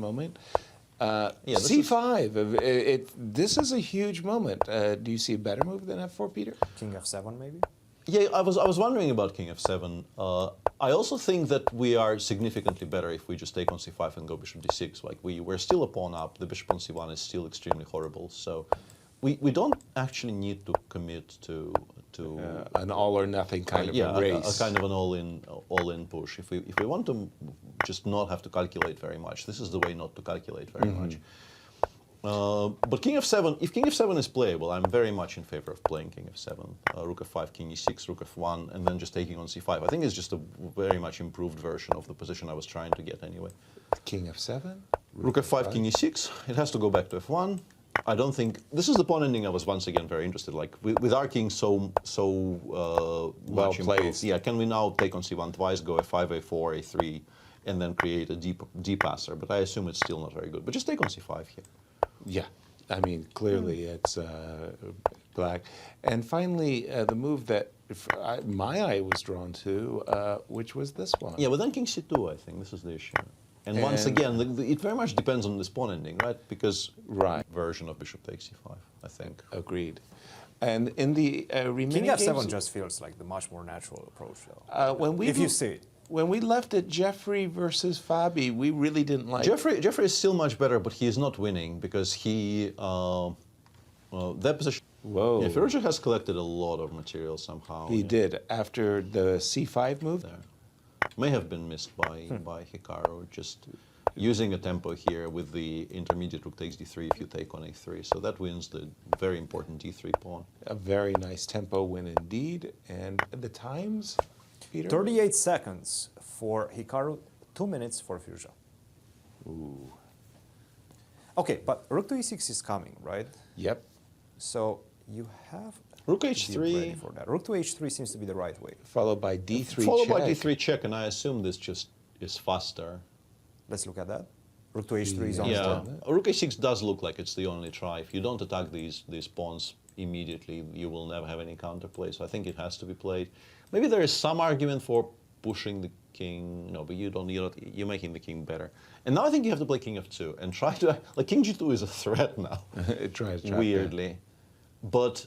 moment. Yeah, C5. This is a huge moment. Do you see a better move than F4, Peter? King F7, maybe? Yeah, I was wondering about King F7. I also think that we are significantly better if we just take on C5 and go Bishop D6. Like we're still a pawn up. The Bishop on C1 is still extremely horrible. So we don't actually need to commit to an all or nothing kind of a race. A kind of an all-in push. If we want to just not have to calculate very much, this is the way not to calculate very much. But King F7, if King F7 is playable, I'm very much in favor of playing King F7. Rook F5, King E6, Rook F1, and then just taking on C5. I think it's just a very much improved version of the position I was trying to get anyway. King F7? Rook F5, King E6. It has to go back to F1. I don't think this is the pawn ending I was once again very interested. Like with our king so well much played. improved. Yeah, can we now take on C1 twice, go F5, A4, A3, and then create a D passer? But I assume it's still not very good. But just take on C5 here. Yeah, I mean clearly it's black. And finally, the move that my eye was drawn to, which was this one. Yeah, but then King C2, I think this is the issue. And once again, it very much depends on this pawn ending, right? Because version of Bishop takes C5, I think. Agreed. And in the remaining King F7 games, just feels like the much more natural approach, though. if you see it. When we left it Jeffrey versus Fabi, we really didn't like Jeffrey is still much better, but he is not winning because he that position. Whoa. Yeah, Firouzja has collected a lot of material somehow. He did after the C5 move. There. May have been missed by Hikaru, just using a tempo here with the intermediate rook takes d3 if you take on a3. So that wins the very important d3 pawn. A very nice tempo win indeed. And the times, Peter? 38 seconds for Hikaru, 2 minutes for Firouzja. Ooh. Okay, but rook to e6 is coming, right? Yep. So you have Rook to h3. be ready for that. Rook to h3 seems to be the right way. Followed by d3 Followed check. by d3 check, and I assume this just is faster. Let's look at that. Rook to h3 is on Yeah, the rook a6 does look like it's the only try. If you don't attack these pawns immediately, you will never have any counterplay. So I think it has to be played. Maybe there is some argument for pushing the king. No, but you're making the king better. And now I think you have to play king f2 and try to like king g2 is a threat now. It tries to weirdly, but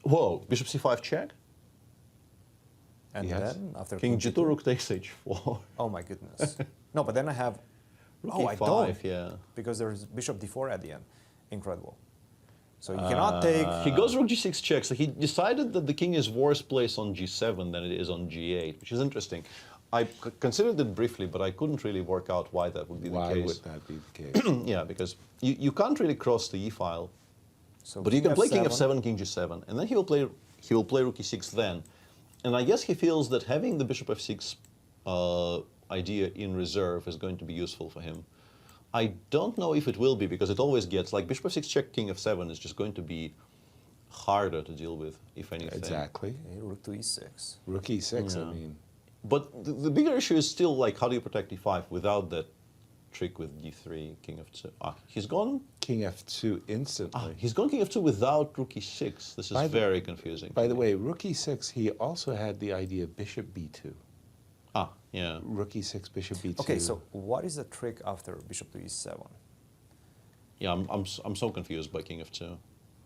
whoa, bishop c5 check. And Yes. then after King g2, rook takes h4. Oh my goodness. No, but then I have. Rook Oh, I e5, don't. yeah. Because there's bishop d4 at the end. Incredible. So you cannot take. He goes rook g6 check, so he decided that the king is worse placed on g7 than it is on g8, which is interesting. I considered it briefly, but I couldn't really work out why that would be the Why case. would that be the case? Yeah, because you can't really cross the e file, So but you can play king f7, king g7, and then he will play rook e6 then. And I guess he feels that having the bishop f6 idea in reserve is going to be useful for him. I don't know if it will be, because it always gets, like bishop f6 check king f7 is just going to be harder to deal with, if anything. Exactly. Okay, rook to e6. Rook e6, Yeah. I mean. But the bigger issue is still, like, how do you protect e5 without that trick with d3, king f2? He's gone... King f2 instantly. He's gone king f2 without rook e6. This is very confusing. By the way, rook e6, he also had the idea of bishop b2. Yeah. Rook e6, bishop b2. Okay, so what is the trick after bishop to e7? Yeah, I'm so confused by king f2.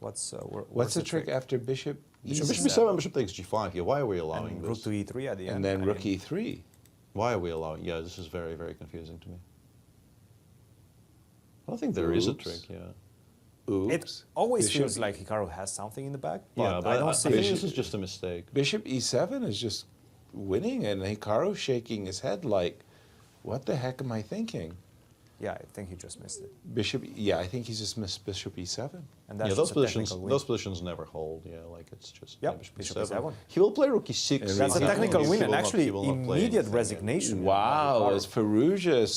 What's the trick after bishop Bishop e7? b7, bishop takes g5. Yeah, why are we allowing And this? rook to e3 at the end. And then I rook mean, e3. Why are we allowing... Yeah, this is very, very confusing to me. I don't think there is a Oops. trick, yeah. Oops. It always Bishop feels like Hikaru has something in the back, but Yeah, but I don't see think it. this is just a mistake. Bishop e7 is just winning, and Hikaru shaking his head like, what the heck am I thinking? Yeah, I think he just missed it. Bishop, yeah, I think he's just missed bishop e7. And that's Yeah, just a technical win. those positions never hold. Yeah, like it's just Yep, bishop bishop e7. e7. He will play rook e6. And That's a He technical He win will and not- actually he will not play immediate anything. resignation. Wow, by as Hikaru. Firouzja